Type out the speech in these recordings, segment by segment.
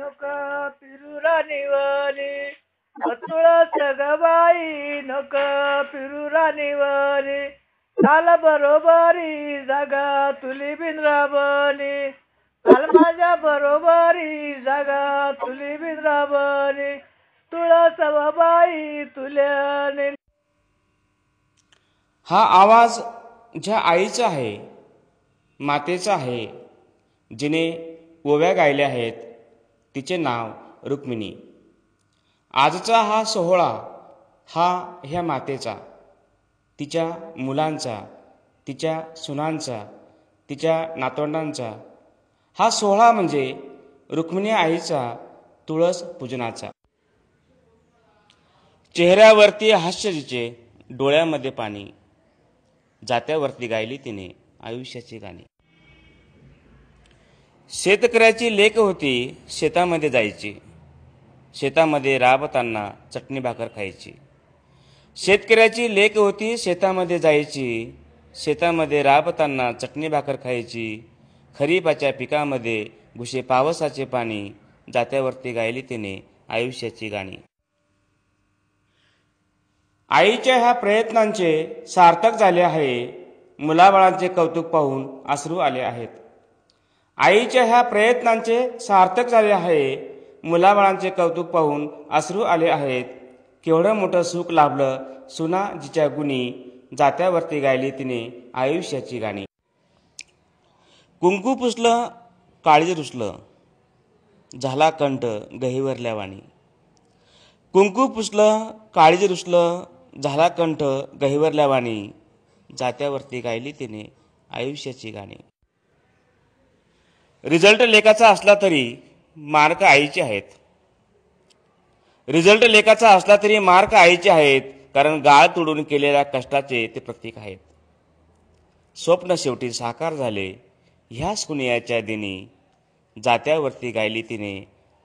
नका फिरू राणीवाणी तुळस गबाई नका फिरू राणीवाणी चाल बरोबरी जागा तुली बिंद्रावणी चाल माझ्या बरोबरी जागा तुली बिंद्रावणी तुळस बाई तुल्याने. हा आवाज ज्या आईचा आहे, मातेचा आहे, जिने ओव्या गायल्या आहेत, तिचे नाव रुक्मिणी. आजचा हा सोहळा हा ह्या मातेचा, तिच्या मुलांचा, तिच्या सुनांचा, तिच्या नातवंडांचा हा सोहळा म्हणजे रुक्मिणी आईचा तुळस पूजनाचा. चेहऱ्यावरती हास्य जिचे, डोळ्यामध्ये पाणी, जात्यावरती गायली तिने आयुष्याची गाणी. शेतकऱ्याची लेक होती, शेतामध्ये जायची, शेतामध्ये राबताना चटणी भाकर खायची. शेतकऱ्याची लेक होती, शेतामध्ये जायची, शेतामध्ये राबताना चटणी भाकर खायची. खरीपाच्या पिकामध्ये घुसे पावसाचे पाणी, जात्यावरती गायली तिने आयुष्याची गाणी. आईच्या ह्या प्रयत्नांचे सार्थक झाले आहे, मुलाबाळांचे कौतुक पाहून अश्रू आले आहेत. आईच्या ह्या प्रयत्नांचे सार्थक झाले आहे, मुलाबाळांचे कौतुक पाहून अश्रू आले आहेत. केवढं मोठं सुख लाभलं सुना जिच्या गुणी, जात्यावरती गायली तिने आयुष्याची गाणी. कुंकू पुसलं काळीज रुसलं, झाला कंठ गहिवरल्या वाणी. कुंकू पुसलं काळीज रुसलं, झाला कंठ गहिवरल्या वाणी. जात्यावरती गायली तिने आयुष्याची गाणी. रिझल्ट लेखाचा असला तरी मार्क आईचे आहेत. रिझल्ट लेखाचा असला तरी मार्क आईचे आहेत, कारण गाळ तोडून केलेल्या कष्टाचे ते प्रतीक आहेत. स्वप्न शेवटी साकार झाले ह्याच कुणीयाच्या दिनी, जात्यावरती गायली तिने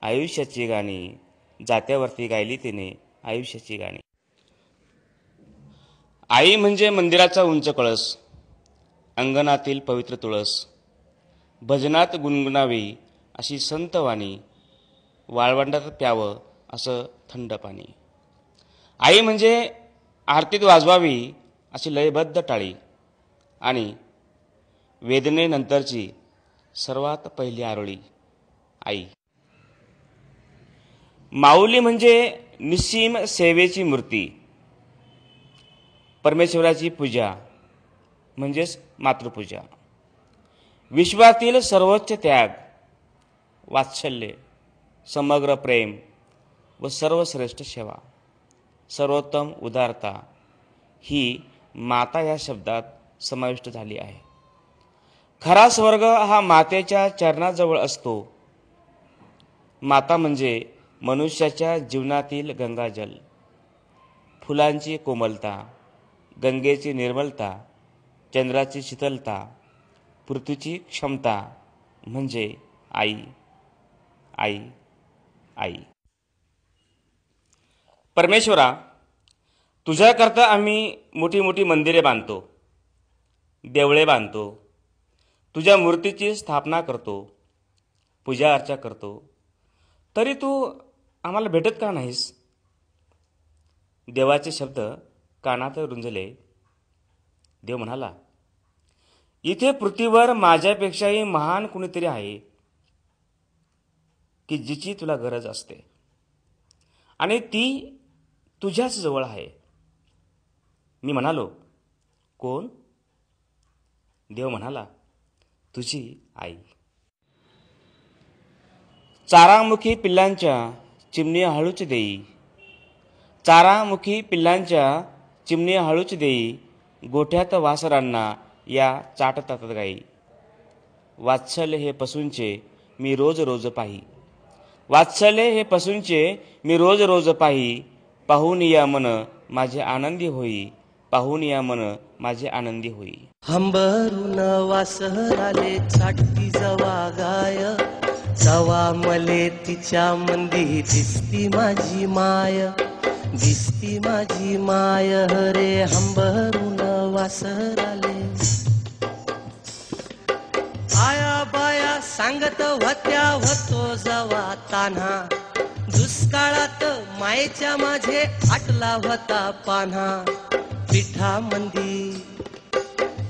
आयुष्याची गाणी. जात्यावरती गायली तिने आयुष्याची गाणी. आई म्हणजे मंदिराचा उंच कळस, अंगणातील पवित्र तुळस, भजनात गुणगुणावी अशी संतवाणी, वाळवंटात प्यावं असं थंड पाणी. आई म्हणजे आरतीत वाजवावी अशी लयबद्ध टाळी, आणि वेदनेनंतरची सर्वात पहिली आरोळी आई. माऊली म्हणजे निस्सीम सेवेची मूर्ती, परमेश्वराची पूजा म्हणजेच मातृपूजा. विश्वातील सर्वोच्च त्याग, वात्सल्य, समग्र प्रेम व सर्वश्रेष्ठ सेवा, सर्वोत्तम उदारता ही माता या शब्दात समाविष्ट झाली आहे. खरा स्वर्ग हा मातेच्या चरणाजवळ असतो. माता म्हणजे मनुष्याच्या जीवनातील गंगाजल, फुलांची कोमलता, गंगेची निर्मलता, चंद्राची शीतलता, पृथ्वीची क्षमता म्हणजे आई, आई, आई. परमेश्वरा, तुझ्याकरता आम्ही मोठी मोठी मंदिरे बांधतो, देवळे बांधतो, तुझ्या मूर्तीची स्थापना करतो, पूजा अर्चा करतो, तरी तू आम्हाला भेटत का नाहीस? देवाचे शब्द कानात रुंजले. देव म्हणाला, इथे पृथ्वीवर माझ्यापेक्षाही महान कुणीतरी आहे की जिची तुला गरज असते, आणि ती तुझ्याच जवळ आहे. मी म्हणालो, कोण? देव म्हणाला, तुझी आई. चारामुखी पिल्लांच्या चिमणी हळूच देई, चारामुखी पिल्लांच्या चिमणी हळूच देई, गोठ्यात वासरांना या चाटतात गाई. वात्सल्य हे पशूंचे मी रोज रोज पाही, वात्सल्य हे पशूंचे मी रोज रोज पाही. पाहून या मन माझे आनंदी होई, पाहून या मन माझे आनंदी होई. हंबरून वासराले चाटती जवा गाय, जवा मले तिच्या मंदी दिसती माझी माय, दिसती माझी माय रे. हंबरून वासराले आया बाया सांगत होत्या, होतो जवा तान्हा, दुष्काळात मायेच्या माझे आटला होता पान्हा. पिठामंदी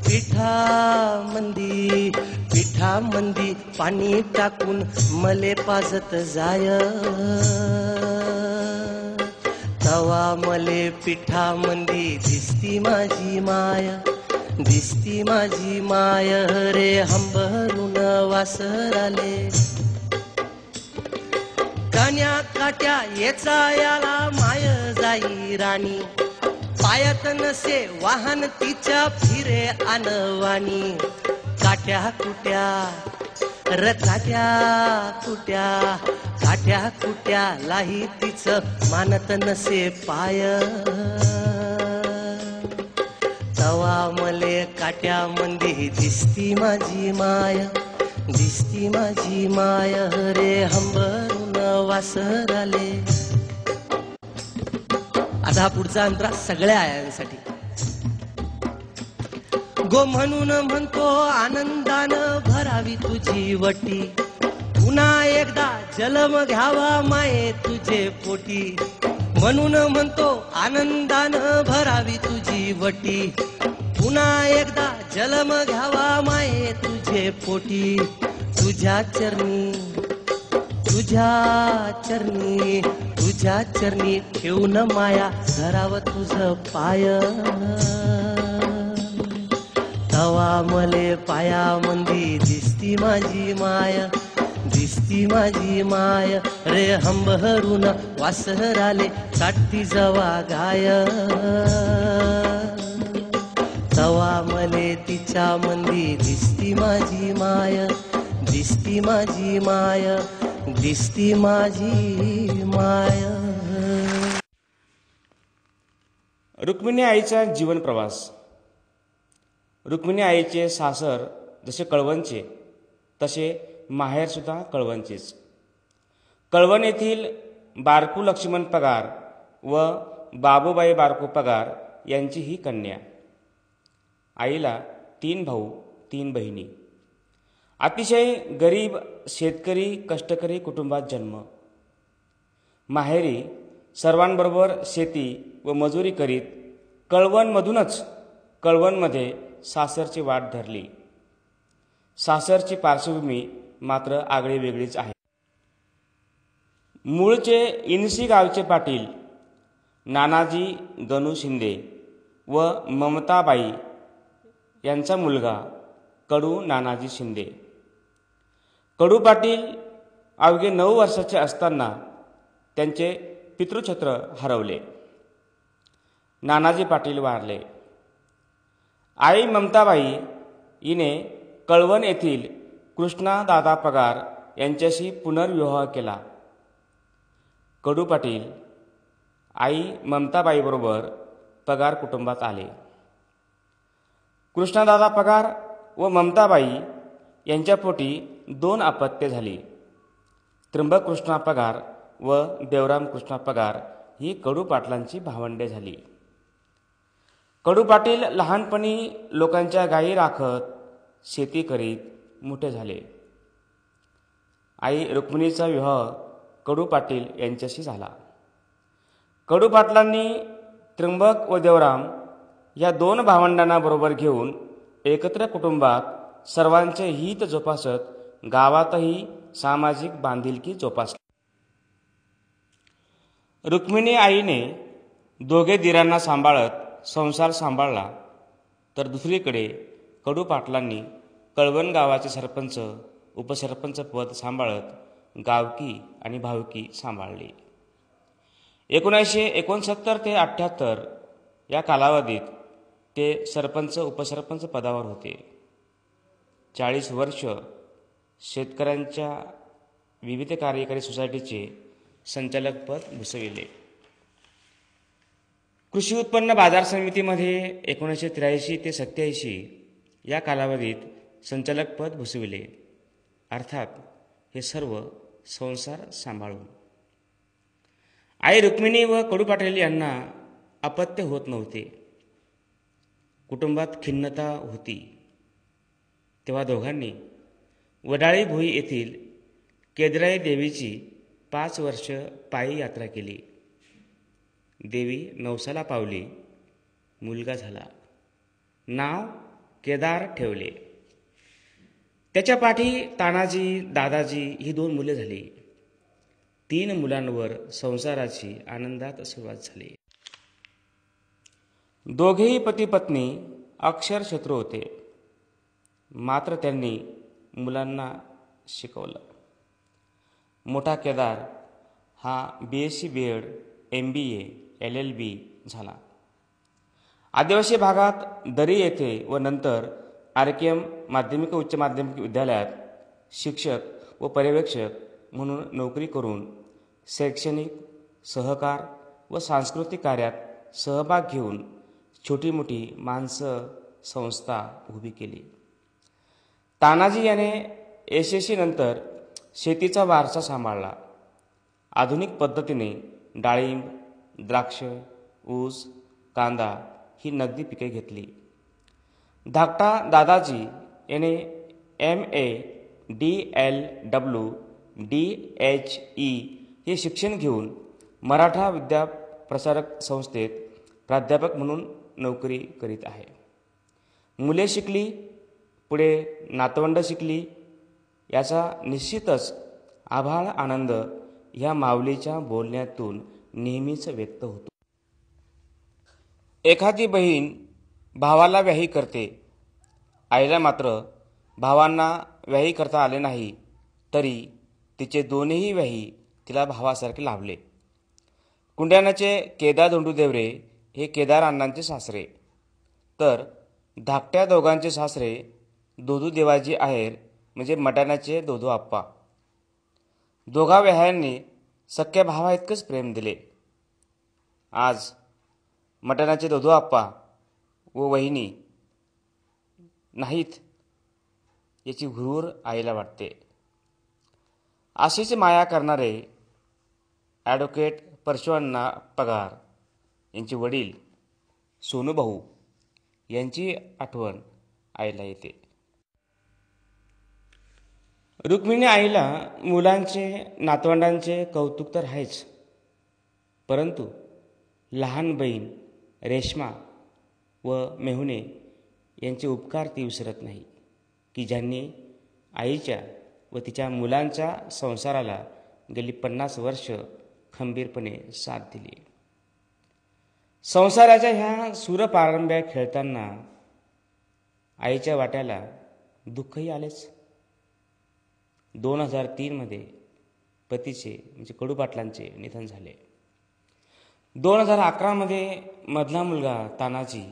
पिठामंदी पिठामंदी पाणी टाकून मले पाजत जाय, तवा मले पिठामंदी दिसती माझी माय, दिसती माझी माय रे हंबरून वासराले. कन्या काट्या येचा याला माय जाई राणी, पायात नसे वाहन तिच्या फिरे अनवाणी. काट्या कुट्या र काट्या कुट्या, काट्या कुट्या लाही तिचं मानत नसे पाय, तवा मले काट्यामंदी दिसती माझी माय, दिसती माझी माय रे हंबरून वासराले. आता हा पुढचा अंतरा सगळ्या आयांसाठी. गो म्हणून म्हणतो आनंदानं भरावी तुझी वटी, पुन्हा एकदा जन्म घ्यावा माये तुझे पोटी. म्हणून म्हणतो आनंदानं भरावी तुझी वटी, पुन्हा एकदा जन्म घ्यावा माये तुझे पोटी. तुझ्या चरणी तुझ्या चरणी तुझ्या चरणी ठेवून माया धराव तुझ पाय, तवा मले पायामंदी दिसती माझी माय, दिसती माझी माय रे हंबरून वासराले चाटती जवा गाय, तवा मले तिच्या मंदी दिसती माझी माय, दिसती माझी माय, दिसती माझी माय. रुक्मिणी आईचा जीवन प्रवास. रुक्मिणी आईचे सासर जसे कळवणचे तसे माहेरसुद्धा कळवणचेच. कळवण येथील बारकू लक्ष्मण पगार व बाबूबाई बारकू पगार यांची ही कन्या. आईला 3 भाऊ 3 बहिणी. अतिशय गरीब शेतकरी कष्टकरी कुटुंबात जन्म. माहेरी सर्वांबरोबर शेती व मजुरी करीत कळवणमधूनच कळवणमध्ये सासरची वाट धरली. सासरची पार्श्वभूमी मात्र आगळी वेगळीच आहे. मूळचे इनसी गावचे पाटील नानाजी गणू शिंदे व ममताबाई यांचा मुलगा कडू नानाजी शिंदे. कडू पाटील अवघे 9 वर्षाचे असताना त्यांचे पितृछत्र हरवले. नानाजी पाटील वारले. आई ममताबाई हिने कळवण येथील कृष्णा दादा पगार यांच्याशी पुनर्विवाह केला. कडू पाटील आई ममताबाईबरोबर पगार कुटुंबात आले. कृष्णादादा पगार व ममताबाई यांच्या पोटी 2 अपत्ये झाली. त्र्यंबक कृष्णा पगार व देवराम कृष्णा पगार ही कडू पाटलांची भावंडे झाली. कडू पाटील लहानपणी लोकांच्या गायी राखत शेती करीत मोठे झाले. आई रुक्मिणीचा विवाह कडू पाटील यांच्याशी झाला. कडू पाटलांनी त्र्यंबक व देवराम या 2 भावंडांना बरोबर घेऊन एकत्र कुटुंबात सर्वांचे हित जोपासत गावातही सामाजिक बांधिलकी जोपासली. रुक्मिणी आईने दोघे दिरांना सांभाळत संसार सांभाळला, तर दुसरीकडे कडू पाटलांनी कळवण गावाचे सरपंच उपसरपंच पद सांभाळत गावकी आणि भावकी सांभाळली. 1969 ते 78 या कालावधीत ते सरपंच उपसरपंच पदावर होते. 40 वर्ष शेतकऱ्यांच्या विविध कार्यकारी सोसायटीचे संचालकपद भूषविले. कृषी उत्पन्न बाजार समितीमध्ये 1983 ते 87 या कालावधीत संचालकपद भूषविले. अर्थात हे सर्व संसार सांभाळून. आई रुक्मिणी व कडू पाटील यांना अपत्य होत नव्हते. कुटुंबात खिन्नता होती. तेव्हा दोघांनी वडाळी भोई येथील केदाराई देवीची 5 वर्ष पायी यात्रा केली. देवी नवसाला पावली. मुलगा झाला. नाव केदार ठेवले. त्याच्या पाठी तानाजी, दादाजी ही 2 मुले झाली. 3 मुलांवर संसाराची आनंदात सुरुवात झाली. दोघेही पती पत्नी अक्षर शत्रू होते. मात्र त्यांनी मुलांना शिकवलं. मोठा केदार हा BSc BEd, MBA, LLB झाला. आदिवासी भागात दरी येथे व नंतर RKM माध्यमिक व उच्च माध्यमिक विद्यालयात शिक्षक व पर्यवेक्षक म्हणून नोकरी करून शैक्षणिक, सहकार व सांस्कृतिक कार्यात सहभाग घेऊन छोटी मोठी माणसं संस्था उभी केली. तानाजी याने SSC नंतर शेतीचा वारसा सांभाळला. आधुनिक पद्धतीने डाळिंब, द्राक्ष, ऊस, कांदा ही नगदी पिके घेतली. धाकटा दादाजी याने MA, DLW, DHE हे शिक्षण घेऊन मराठा विद्याप्रसारक संस्थेत प्राध्यापक म्हणून नोकरी करीत आहे. मुले शिकली, पुढे नातवंड शिकली. याचा निश्चितच आभाळ आनंद ह्या माऊलीच्या बोलण्यातून नेहमीच व्यक्त होतो. एखादी बहीण भावाला व्याही करते. आईला मात्र भावांना व्याही करता आले नाही, तरी तिचे दोन्ही व्याही तिला भावासारखे लाभले. कुंड्यानाचे केदार धोंडूदेवरे हे केदार अण्णांचे सासरे, तर धाकट्या दोघांचे सासरे दोदू देवाजी आहेर म्हणजे मटाण्याचे दोदू आप्पा. दोघा व्याह्यांनी सख्या भावा इतकंच प्रेम दिले. आज मटाण्याचे दोदू आप्पा व वहिनी नाहीत याची हुरूर आईला वाटते. अशीच माया करणारे ॲडव्होकेट परशुअण्णा पगार यांचे वडील सोनूभाऊ यांची आठवण आईला येते. रुक्मिणी आईला मुलांचे, नातवंडांचे कौतुक तर आहेच, परंतु लहान बहीण रेश्मा व मेहुणे यांचे उपकार ती विसरत नाही, की ज्यांनी आईच्या व तिच्या मुलांच्या संसाराला गेली 50 वर्ष खंबीरपणे साथ दिली. संसाराच्या ह्या सूरपारंब्या खेळताना आईच्या वाट्याला दुःखही आलेच. 2003 मध्ये पतीचे म्हणजे कडू पाटलांचे निधन झाले. 2011 मध्ये मधला मुलगा तानाजी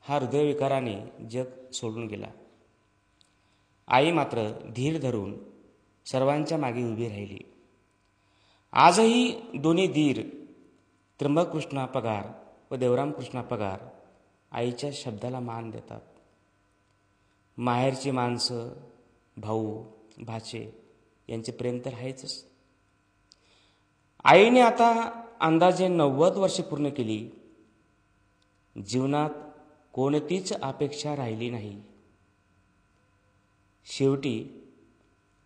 हा हृदयविकाराने जग सोडून गेला. आई मात्र धीर धरून सर्वांच्या मागे उभी राहिली. आजही दोन्ही धीर त्र्यंबकृष्णा पगार व देवरामकृष्णा पगार आईच्या शब्दाला मान देतात. माहेरची माणसं, भाऊ, भाचे यांचे प्रेम तर आहेच. आईने आता अंदाजे 90 वर्षे पूर्ण केली. जीवनात कोणतीच अपेक्षा राहिली नाही. शेवटी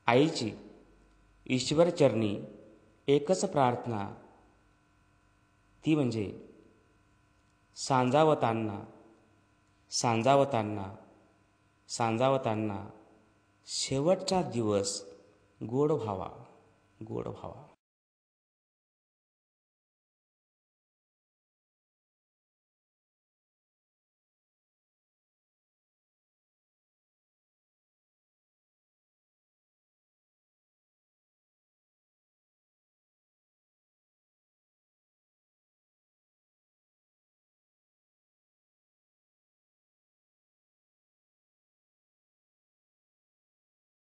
आईची ईश्वरचरणी एकच प्रार्थना, ती म्हणजे सांजावताना सांजावताना सांजावताना शेवटचा दिवस गोड व्हावा, गोड व्हावा.